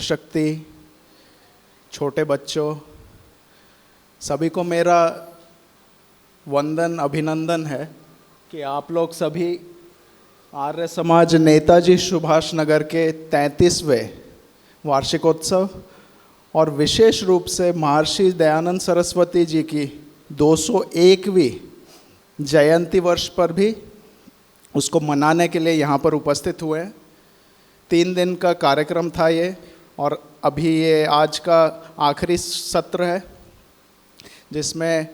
शक्ति, छोटे बच्चों, सभी को मेरा वंदन अभिनंदन है कि आप लोग सभी आर्य समाज नेताजी सुभाष नगर के 33वें वार्षिकोत्सव और विशेष रूप से महर्षि दयानंद सरस्वती जी की 201वीं जयंती वर्ष पर भी उसको मनाने के लिए यहाँ पर उपस्थित हुए हैं। 3 दिन का कार्यक्रम था ये, और अभी ये आज का आखिरी सत्र है जिसमें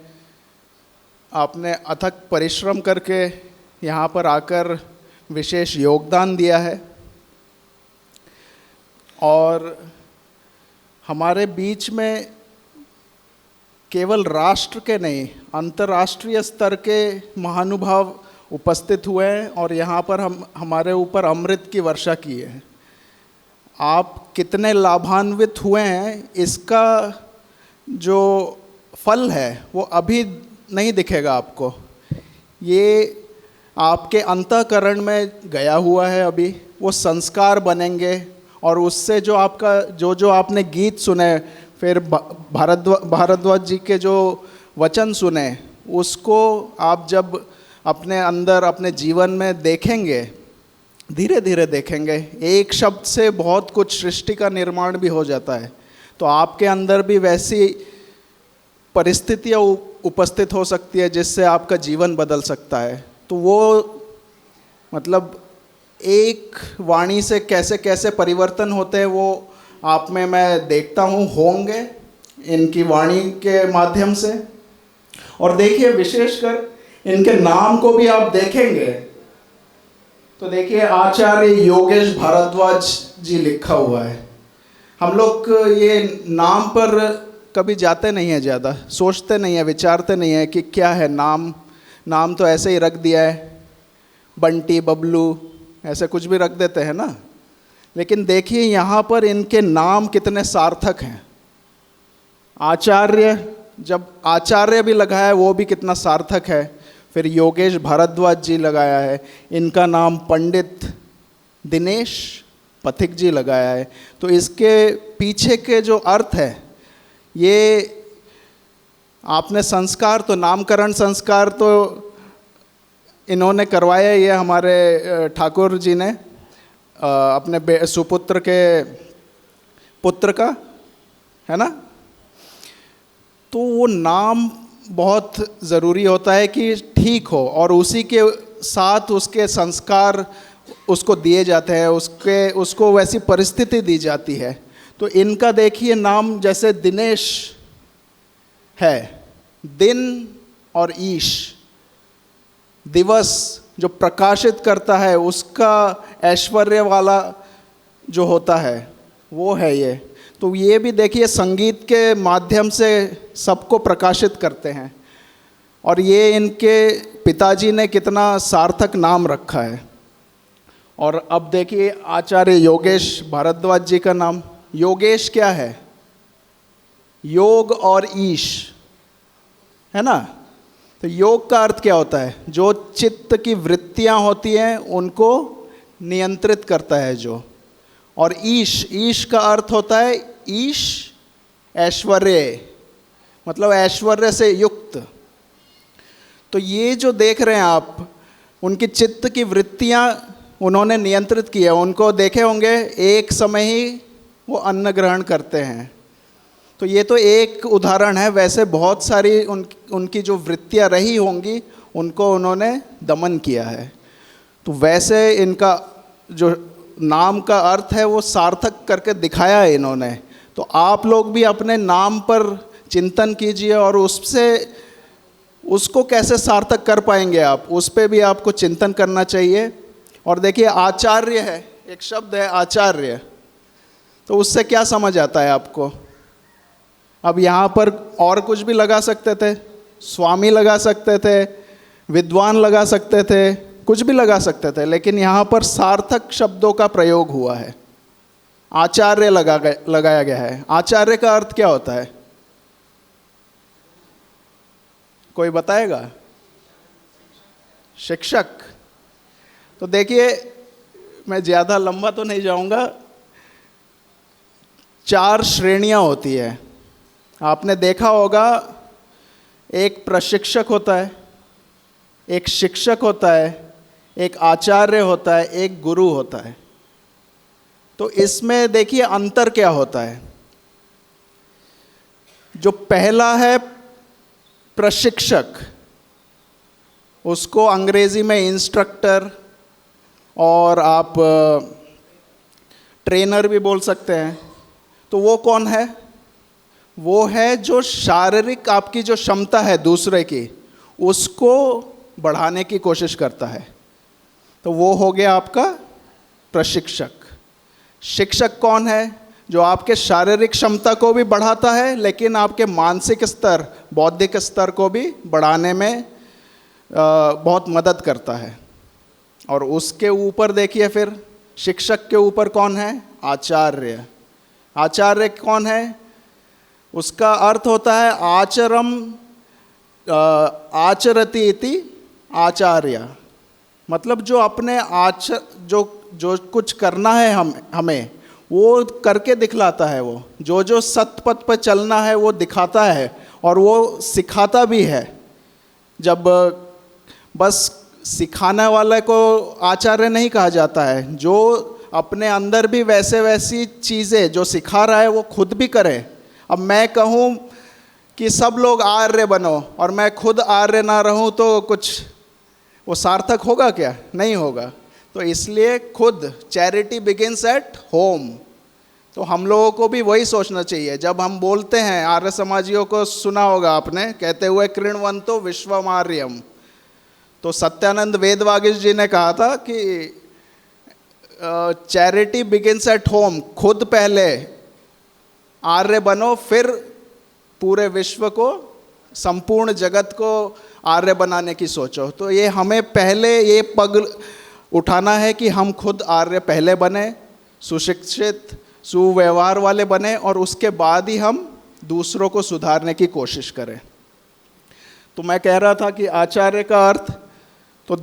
आपने अथक परिश्रम करके यहाँ पर आकर विशेष योगदान दिया है। और हमारे बीच में केवल राष्ट्र के नहीं, अंतर्राष्ट्रीय स्तर के महानुभाव उपस्थित हुए हैं और यहाँ पर हमारे ऊपर अमृत की वर्षा की है। आप कितने लाभान्वित हुए हैं इसका जो फल है वो अभी नहीं दिखेगा आपको, ये आपके अंतःकरण में गया हुआ है। अभी वो संस्कार बनेंगे और उससे जो आपका जो आपने गीत सुने, फिर भारद्वाज जी के जो वचन सुने, उसको आप जब अपने अंदर अपने जीवन में देखेंगे, धीरे धीरे देखेंगे, एक शब्द से बहुत कुछ सृष्टि का निर्माण भी हो जाता है। तो आपके अंदर भी वैसी परिस्थितियाँ उपस्थित हो सकती है जिससे आपका जीवन बदल सकता है। तो वो मतलब एक वाणी से कैसे कैसे परिवर्तन होते हैं वो आप में मैं देखता हूँ, होंगे इनकी वाणी के माध्यम से। और देखिए, विशेषकर इनके नाम को भी आप देखेंगे तो देखिए, आचार्य योगेश भारद्वाज जी लिखा हुआ है। हम लोग ये नाम पर कभी जाते नहीं हैं, ज़्यादा सोचते नहीं हैं, विचारते नहीं हैं कि क्या है नाम तो ऐसे ही रख दिया है, बंटी, बबलू, ऐसे कुछ भी रख देते हैं ना। लेकिन देखिए यहाँ पर इनके नाम कितने सार्थक हैं। आचार्य, जब आचार्य भी लगाया है वो भी कितना सार्थक है। फिर योगेश भारद्वाज जी लगाया है, इनका नाम पंडित दिनेश पथिक जी लगाया है। तो इसके पीछे के जो अर्थ है, ये आपने संस्कार तो, नामकरण संस्कार तो इन्होंने करवाया, ये हमारे ठाकुर जी ने अपने सुपुत्र के पुत्र का, है ना। तो वो नाम बहुत ज़रूरी होता है कि ठीक हो, और उसी के साथ उसके संस्कार उसको दिए जाते हैं, उसको वैसी परिस्थिति दी जाती है। तो इनका देखिए नाम जैसे दिनेश है, दिन और ईश, दिवस जो प्रकाशित करता है, उसका ऐश्वर्य वाला जो होता है वो है ये। तो ये भी देखिए संगीत के माध्यम से सबको प्रकाशित करते हैं। और ये इनके पिताजी ने कितना सार्थक नाम रखा है। और अब देखिए आचार्य योगेश भारद्वाज जी का नाम, योगेश क्या है? योग और ईश, है ना। तो योग का अर्थ क्या होता है? जो चित्त की वृत्तियां होती हैं उनको नियंत्रित करता है जो। और ईश का अर्थ होता है ईश, ऐश्वर्य, मतलब ऐश्वर्य से युक्त। तो ये जो देख रहे हैं आप, उनकी चित्त की वृत्तियां उन्होंने नियंत्रित की है। उनको देखे होंगे एक समय ही वो अन्न ग्रहण करते हैं। तो ये तो एक उदाहरण है, वैसे बहुत सारी उनकी जो वृत्तियां रही होंगी उनको उन्होंने दमन किया है। तो वैसे इनका जो नाम का अर्थ है वो सार्थक करके दिखाया है इन्होंने। तो आप लोग भी अपने नाम पर चिंतन कीजिए और उसको कैसे सार्थक कर पाएंगे आप, उस पर भी आपको चिंतन करना चाहिए। और देखिए आचार्य है, एक शब्द है आचार्य, तो उससे क्या समझ आता है आपको? अब यहाँ पर और कुछ भी लगा सकते थे, स्वामी लगा सकते थे, विद्वान लगा सकते थे, कुछ भी लगा सकते थे, लेकिन यहाँ पर सार्थक शब्दों का प्रयोग हुआ है। आचार्य लगाया गया है। आचार्य का अर्थ क्या होता है? कोई बताएगा? शिक्षक। तो देखिए, मैं ज़्यादा लंबा तो नहीं जाऊंगा, 4 श्रेणियां होती है। आपने देखा होगा, एक प्रशिक्षक होता है, एक शिक्षक होता है, एक आचार्य होता है, एक गुरु होता है। तो इसमें देखिए अंतर क्या होता है। जो पहला है प्रशिक्षक, उसको अंग्रेजी में इंस्ट्रक्टर और आप ट्रेनर भी बोल सकते हैं। तो वो कौन है? वो है जो शारीरिक आपकी जो क्षमता है दूसरे की, उसको बढ़ाने की कोशिश करता है। तो वो हो गया आपका प्रशिक्षक। शिक्षक कौन है? जो आपके शारीरिक क्षमता को भी बढ़ाता है, लेकिन आपके मानसिक स्तर, बौद्धिक स्तर को भी बढ़ाने में बहुत मदद करता है। और उसके ऊपर देखिए, फिर शिक्षक के ऊपर कौन है? आचार्य। आचार्य कौन है? उसका अर्थ होता है आचरम आचरति इति आचार्य। मतलब जो अपने जो कुछ करना है हमें वो करके दिखलाता है। वो जो सतपथ पर चलना है वो दिखाता है और वो सिखाता भी है। जब बस सिखाने वाले को आचार्य नहीं कहा जाता है, जो अपने अंदर भी वैसी चीज़ें जो सिखा रहा है वो खुद भी करे। अब मैं कहूँ कि सब लोग आर्य बनो और मैं खुद आर्य ना रहूँ तो कुछ वो सार्थक होगा क्या? नहीं होगा। तो इसलिए खुद चैरिटी बिगिंस एट होम। तो हम लोगों को भी वही सोचना चाहिए। जब हम बोलते हैं, आर्य समाजियों को सुना होगा आपने कहते हुए कृण्वन्तो विश्वमार्यम। तो सत्यानंद वेदवागीश जी ने कहा था कि चैरिटी बिगिंस एट होम। खुद पहले आर्य बनो, फिर पूरे विश्व को, संपूर्ण जगत को आर्य बनाने की सोचो। तो ये हमें पहले ये पग उठाना है कि हम खुद आर्य पहले बने, सुशिक्षित सुव्यवहार वाले बने, और उसके बाद ही हम दूसरों को सुधारने की कोशिश करें। तो मैं कह रहा था कि आचार्य का अर्थ तो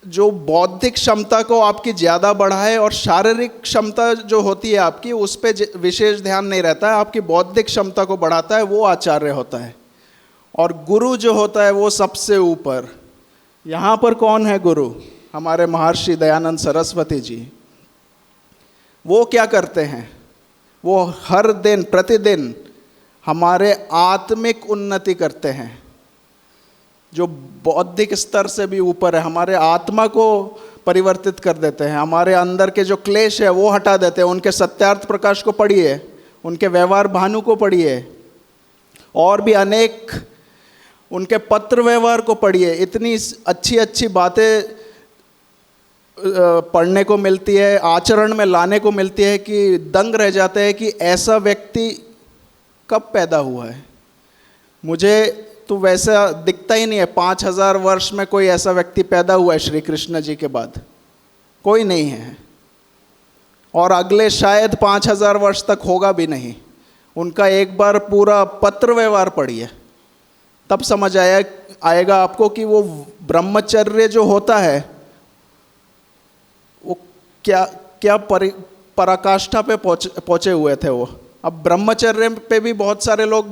जो बौद्धिक क्षमता को आपकी ज़्यादा बढ़ाए और शारीरिक क्षमता जो होती है आपकी उस पर विशेष ध्यान नहीं रहता है, आपकी बौद्धिक क्षमता को बढ़ाता है, वो आचार्य होता है। और गुरु जो होता है वो सबसे ऊपर। यहाँ पर कौन है गुरु? हमारे महर्षि दयानंद सरस्वती जी। वो क्या करते हैं? वो हर दिन प्रतिदिन हमारे आत्मिक उन्नति करते हैं, जो बौद्धिक स्तर से भी ऊपर है। हमारे आत्मा को परिवर्तित कर देते हैं, हमारे अंदर के जो क्लेश है वो हटा देते हैं। उनके सत्यार्थ प्रकाश को पढ़िए, उनके व्यवहार भानु को पढ़िए, और भी अनेक उनके पत्र व्यवहार को पढ़िए। इतनी अच्छी अच्छी बातें पढ़ने को मिलती है, आचरण में लाने को मिलती है कि दंग रह जाते हैं कि ऐसा व्यक्ति कब पैदा हुआ है। मुझे तो वैसा दिखता ही नहीं है। 5000 वर्ष में कोई ऐसा व्यक्ति पैदा हुआ है श्री कृष्ण जी के बाद? कोई नहीं है, और अगले शायद 5000 वर्ष तक होगा भी नहीं। उनका एक बार पूरा पत्र व्यवहार पढ़िए, तब समझ आएगा आपको कि वो ब्रह्मचर्य जो होता है वो क्या पराकाष्ठा पे पहुँचे हुए थे वो। अब ब्रह्मचर्य पे भी बहुत सारे लोग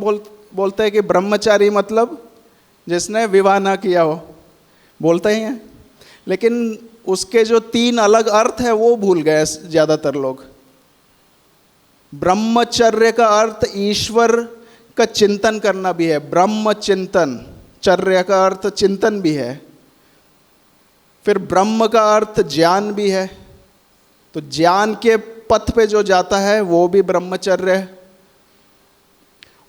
बोलते हैं कि ब्रह्मचारी मतलब जिसने विवाह ना किया हो, बोलते ही हैं, लेकिन उसके जो 3 अलग अर्थ है वो भूल गए ज़्यादातर लोग। ब्रह्मचर्य का अर्थ ईश्वर का चिंतन करना भी है, ब्रह्म चिंतन। चर्या का अर्थ चिंतन भी है। फिर ब्रह्म का अर्थ ज्ञान भी है, तो ज्ञान के पथ पे जो जाता है वो भी ब्रह्मचर्य है।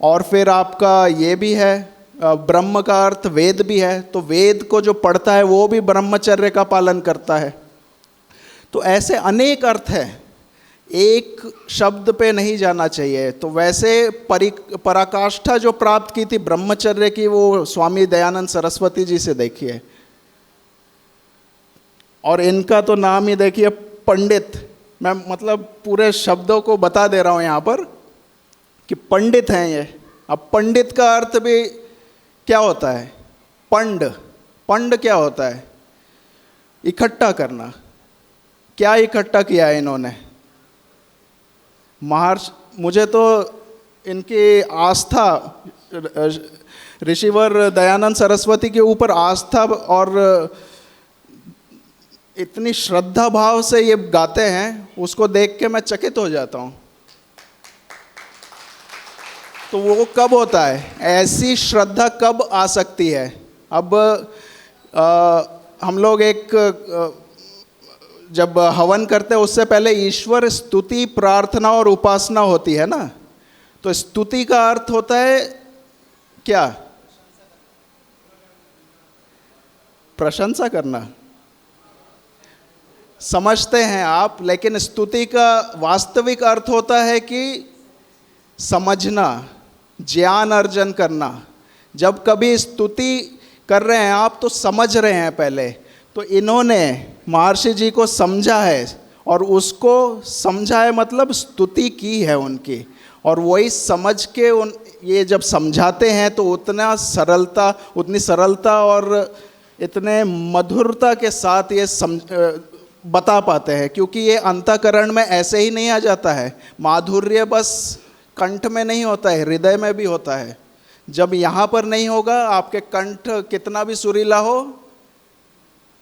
और फिर आपका ये भी है, ब्रह्म का अर्थ वेद भी है, तो वेद को जो पढ़ता है वो भी ब्रह्मचर्य का पालन करता है। तो ऐसे अनेक अर्थ है, एक शब्द पे नहीं जाना चाहिए। तो वैसे पराकाष्ठा जो प्राप्त की थी ब्रह्मचर्य की, वो स्वामी दयानंद सरस्वती जी से देखिए। और इनका तो नाम ही देखिए, पंडित। मैं मतलब पूरे शब्दों को बता दे रहा हूँ यहाँ पर कि पंडित हैं ये। अब पंडित का अर्थ भी क्या होता है? पंड क्या होता है? इकट्ठा करना। क्या इकट्ठा किया है इन्होंने? मुझे तो इनकी आस्था, ऋषिवर दयानंद सरस्वती के ऊपर आस्था और इतनी श्रद्धा भाव से ये गाते हैं, उसको देख के मैं चकित हो जाता हूँ। तो वो कब होता है, ऐसी श्रद्धा कब आ सकती है? अब हम लोग जब हवन करते हैं उससे पहले ईश्वर स्तुति, प्रार्थना और उपासना होती है ना। तो स्तुति का अर्थ होता है क्या? प्रशंसा करना, समझते हैं आप, लेकिन स्तुति का वास्तविक अर्थ होता है कि समझना, ज्ञान अर्जन करना। जब कभी स्तुति कर रहे हैं आप तो समझ रहे हैं पहले। तो इन्होंने महर्षि जी को समझा है, और उसको समझा है मतलब स्तुति की है उनकी, और वही समझ के ये जब समझाते हैं तो उतनी सरलता और इतने मधुरता के साथ ये बता पाते हैं, क्योंकि ये अंतःकरण में ऐसे ही नहीं आ जाता है। माधुर्य बस कंठ में नहीं होता है, हृदय में भी होता है। जब यहाँ पर नहीं होगा, आपके कंठ कितना भी सुरीला हो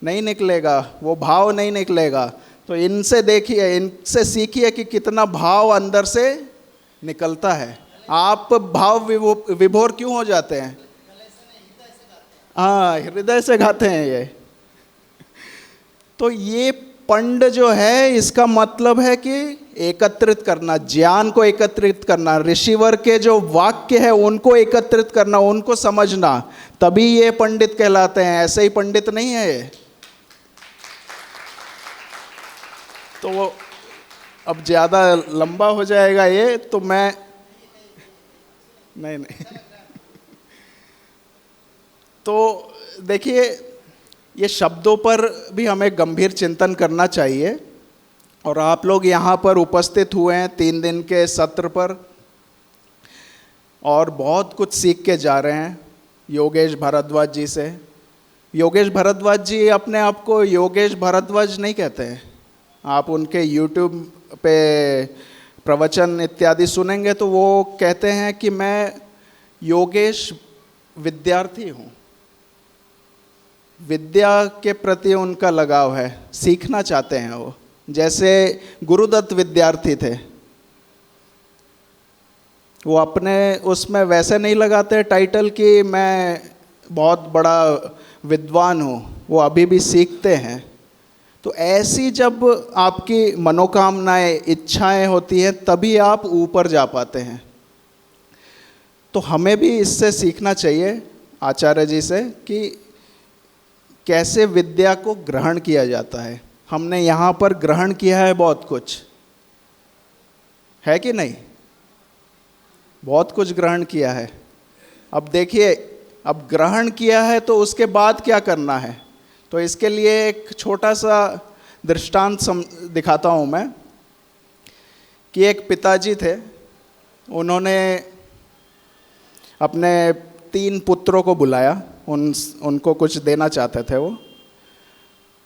नहीं निकलेगा, वो भाव नहीं निकलेगा। तो इनसे देखिए, इनसे सीखिए कि कितना भाव अंदर से निकलता है। आप भाव विभोर क्यों हो जाते हैं? हाँ, हृदय से गाते हैं ये। तो ये पंड जो है, इसका मतलब है कि एकत्रित करना, ज्ञान को एकत्रित करना, ऋषिवर के जो वाक्य है उनको एकत्रित करना, उनको समझना, तभी ये पंडित कहलाते हैं। ऐसे ही पंडित नहीं है ये। तो अब ज़्यादा लंबा हो जाएगा ये, तो मैं नहीं तो देखिए, ये शब्दों पर भी हमें गंभीर चिंतन करना चाहिए। और आप लोग यहाँ पर उपस्थित हुए हैं 3 दिन के सत्र पर, और बहुत कुछ सीख के जा रहे हैं योगेश भारद्वाज जी से। योगेश भारद्वाज जी अपने आप को योगेश भारद्वाज नहीं कहते हैं। आप उनके YouTube पे प्रवचन इत्यादि सुनेंगे तो वो कहते हैं कि मैं योगेश विद्यार्थी हूँ। विद्या के प्रति उनका लगाव है, सीखना चाहते हैं वो। जैसे गुरुदत्त विद्यार्थी थे, वो अपने उसमें वैसे नहीं लगाते टाइटल कि मैं बहुत बड़ा विद्वान हूँ, वो अभी भी सीखते हैं। तो ऐसी जब आपकी मनोकामनाएं, इच्छाएं होती हैं, तभी आप ऊपर जा पाते हैं। तो हमें भी इससे सीखना चाहिए आचार्य जी से कि कैसे विद्या को ग्रहण किया जाता है। हमने यहाँ पर ग्रहण किया है बहुत कुछ, है कि नहीं? बहुत कुछ ग्रहण किया है। अब देखिए, अब ग्रहण किया है तो उसके बाद क्या करना है। तो इसके लिए एक छोटा सा दृष्टांत दिखाता हूँ मैं, कि एक पिताजी थे, उन्होंने अपने 3 पुत्रों को बुलाया, उनको कुछ देना चाहते थे वो।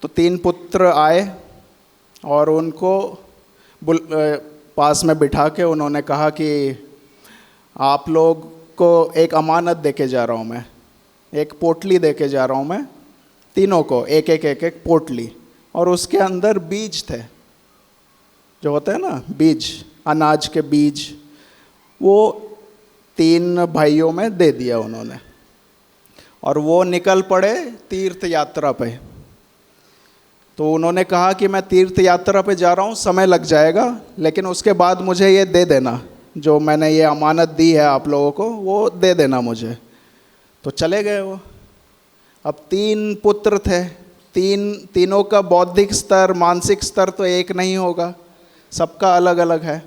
तो 3 पुत्र आए और उनको पास में बिठा के उन्होंने कहा कि आप लोग को एक अमानत देके जा रहा हूँ मैं, एक पोटली देके जा रहा हूँ मैं, तीनों को एक एक पोटली, और उसके अंदर बीज थे, जो होते हैं ना बीज, अनाज के बीज, वो 3 भाइयों में दे दिया उन्होंने। और वो निकल पड़े तीर्थ यात्रा पे। तो उन्होंने कहा कि मैं तीर्थ यात्रा पे जा रहा हूँ, समय लग जाएगा, लेकिन उसके बाद मुझे ये दे देना, जो मैंने ये अमानत दी है आप लोगों को, वो दे देना मुझे। तो चले गए वो। अब 3 पुत्र थे, तीनों का बौद्धिक स्तर, मानसिक स्तर तो एक नहीं होगा, सबका अलग अलग है।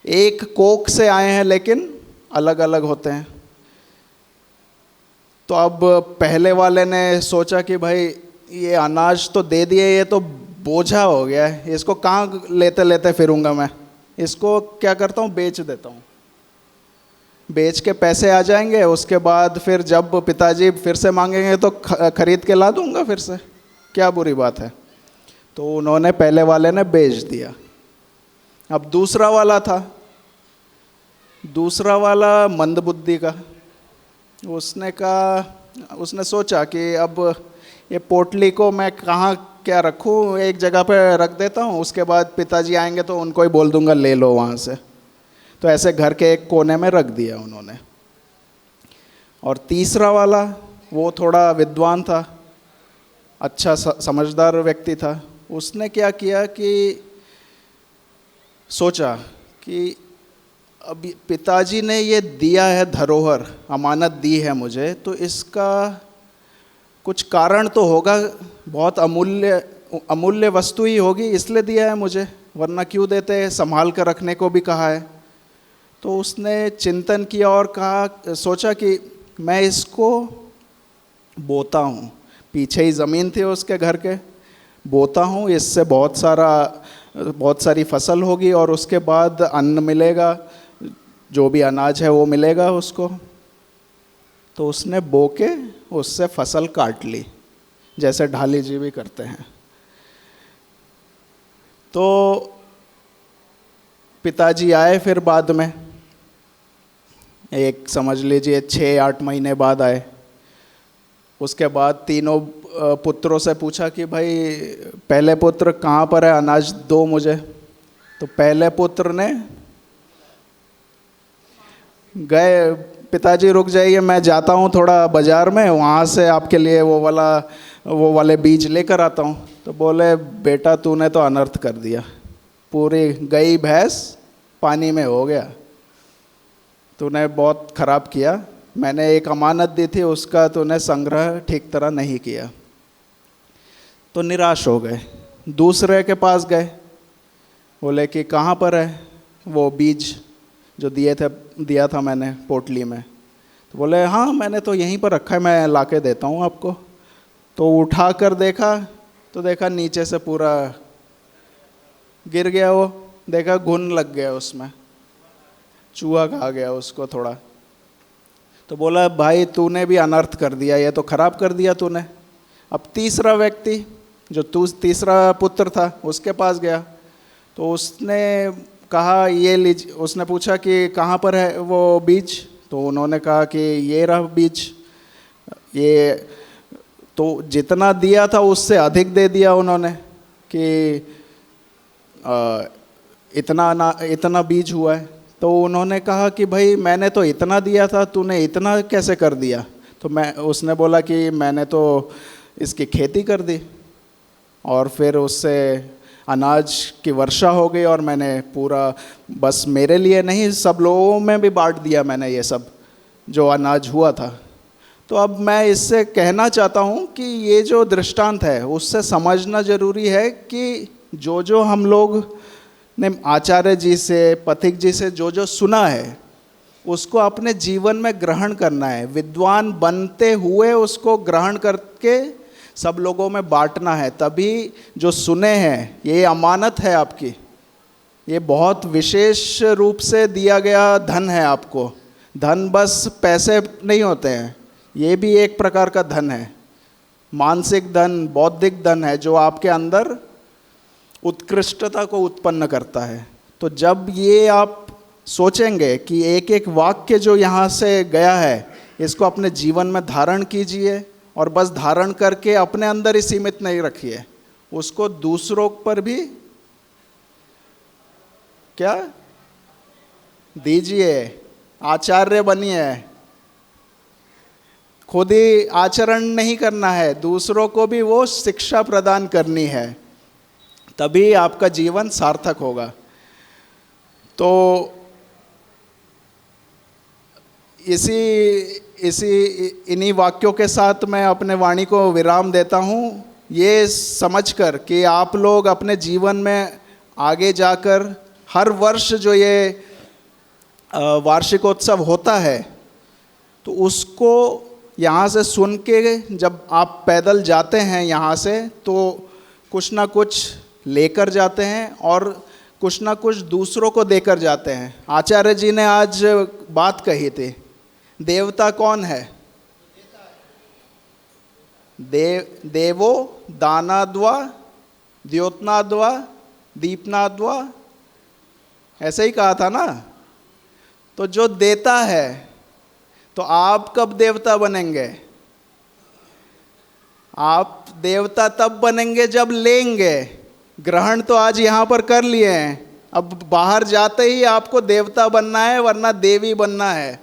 एक कोख से आए हैं लेकिन अलग अलग होते हैं। तो अब पहले वाले ने सोचा कि भाई ये अनाज तो दे दिए, ये तो बोझा हो गया है, इसको कहाँ लेते लेते फिरूंगा मैं, इसको क्या करता हूँ, बेच देता हूँ। बेच के पैसे आ जाएंगे, उसके बाद फिर जब पिताजी फिर से मांगेंगे तो खरीद के ला दूंगा फिर से, क्या बुरी बात है। तो उन्होंने, पहले वाले ने बेच दिया। अब दूसरा वाला था, दूसरा वाला मंदबुद्धि का। उसने सोचा कि अब ये पोटली को मैं कहाँ क्या रखूँ, एक जगह पे रख देता हूँ, उसके बाद पिताजी आएंगे तो उनको ही बोल दूंगा ले लो वहाँ से। तो ऐसे घर के एक कोने में रख दिया उन्होंने। और तीसरा वाला वो थोड़ा विद्वान था, अच्छा समझदार व्यक्ति था। उसने क्या किया कि सोचा कि अब पिताजी ने ये दिया है, धरोहर अमानत दी है मुझे, तो इसका कुछ कारण तो होगा, बहुत अमूल्य वस्तु ही होगी, इसलिए दिया है मुझे, वरना क्यों देते, संभाल कर रखने को भी कहा है। तो उसने चिंतन किया और सोचा कि मैं इसको बोता हूँ, पीछे ही ज़मीन थी उसके घर के, बोता हूँ, इससे बहुत सारी फसल होगी और उसके बाद अन्न मिलेगा, जो भी अनाज है वो मिलेगा उसको। तो उसने बो के उससे फसल काट ली, जैसे ढाली जी भी करते हैं। तो पिताजी आए फिर बाद में, एक समझ लीजिए 6-8 महीने बाद आए। उसके बाद तीनों पुत्रों से पूछा कि भाई पहले पुत्र कहाँ पर है, अनाज दो मुझे। तो पहले पुत्र ने गए, पिताजी रुक जाइए, मैं जाता हूँ थोड़ा बाज़ार में, वहाँ से आपके लिए वो वाले बीज लेकर आता हूँ। तो बोले बेटा तूने तो अनर्थ कर दिया, पूरी गई भैंस पानी में हो गया, तूने बहुत ख़राब किया, मैंने एक अमानत दी थी उसका तूने संग्रह ठीक तरह नहीं किया। तो निराश हो गए, दूसरे के पास गए, बोले कि कहाँ पर है वो बीज जो दिया था मैंने पोटली में। तो बोले हाँ मैंने तो यहीं पर रखा है, मैं ला के देता हूँ आपको। तो उठा कर देखा तो देखा नीचे से पूरा गिर गया, वो देखा घुन लग गया उसमें, चूहा खा गया उसको थोड़ा। तो बोला भाई तूने भी अनर्थ कर दिया, ये तो खराब कर दिया तूने। अब तीसरा व्यक्ति जो तीसरा पुत्र था उसके पास गया, तो उसने कहा ये लीजिए, उसने पूछा कि कहाँ पर है वो बीज। तो उन्होंने कहा कि ये रहा बीज, ये तो जितना दिया था उससे अधिक दे दिया उन्होंने कि इतना बीज हुआ है। तो उन्होंने कहा कि भाई मैंने तो इतना दिया था, तूने इतना कैसे कर दिया। तो उसने बोला कि मैंने तो इसकी खेती कर दी और फिर उससे अनाज की वर्षा हो गई और मैंने पूरा, बस मेरे लिए नहीं सब लोगों में भी बांट दिया मैंने ये सब जो अनाज हुआ था। तो अब मैं इससे कहना चाहता हूँ कि ये जो दृष्टांत है उससे समझना ज़रूरी है कि जो हम लोग ने आचार्य जी से, पथिक जी से जो सुना है उसको अपने जीवन में ग्रहण करना है, विद्वान बनते हुए उसको ग्रहण करके सब लोगों में बांटना है। तभी जो सुने हैं ये अमानत है आपकी, ये बहुत विशेष रूप से दिया गया धन है आपको। धन बस पैसे नहीं होते हैं, ये भी एक प्रकार का धन है, मानसिक धन, बौद्धिक धन है जो आपके अंदर उत्कृष्टता को उत्पन्न करता है। तो जब ये आप सोचेंगे कि एक एक वाक्य जो यहाँ से गया है इसको अपने जीवन में धारण कीजिए, और बस धारण करके अपने अंदर ही सीमित नहीं रखिए, उसको दूसरों पर भी क्या दीजिए, आचार्य बनिए। खुद ही आचरण नहीं करना है, दूसरों को भी वो शिक्षा प्रदान करनी है, तभी आपका जीवन सार्थक होगा। तो इन्हीं वाक्यों के साथ मैं अपने वाणी को विराम देता हूँ, ये समझकर कि आप लोग अपने जीवन में आगे जाकर हर वर्ष जो ये वार्षिकोत्सव होता है तो उसको यहाँ से सुन के जब आप पैदल जाते हैं यहाँ से तो कुछ ना कुछ लेकर जाते हैं और कुछ ना कुछ दूसरों को देकर जाते हैं। आचार्य जी ने आज बात कही थी, देवता कौन है? देवो दानाद्वा द्योतनाद्वा दीपनाद्वा ऐसे ही कहा था ना। तो जो देता है, तो आप कब देवता बनेंगे? आप देवता तब बनेंगे जब लेंगे। ग्रहण तो आज यहाँ पर कर लिए हैं, अब बाहर जाते ही आपको देवता बनना है, वरना देवी बनना है।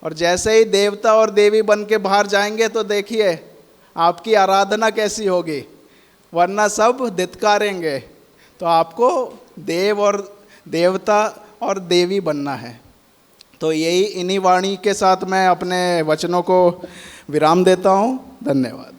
और जैसे ही देवता और देवी बन के बाहर जाएंगे तो देखिए आपकी आराधना कैसी होगी, वरना सब धिक्कारेंगे। तो आपको देव और देवता और देवी बनना है। तो यही इन्हीं वाणी के साथ मैं अपने वचनों को विराम देता हूँ। धन्यवाद।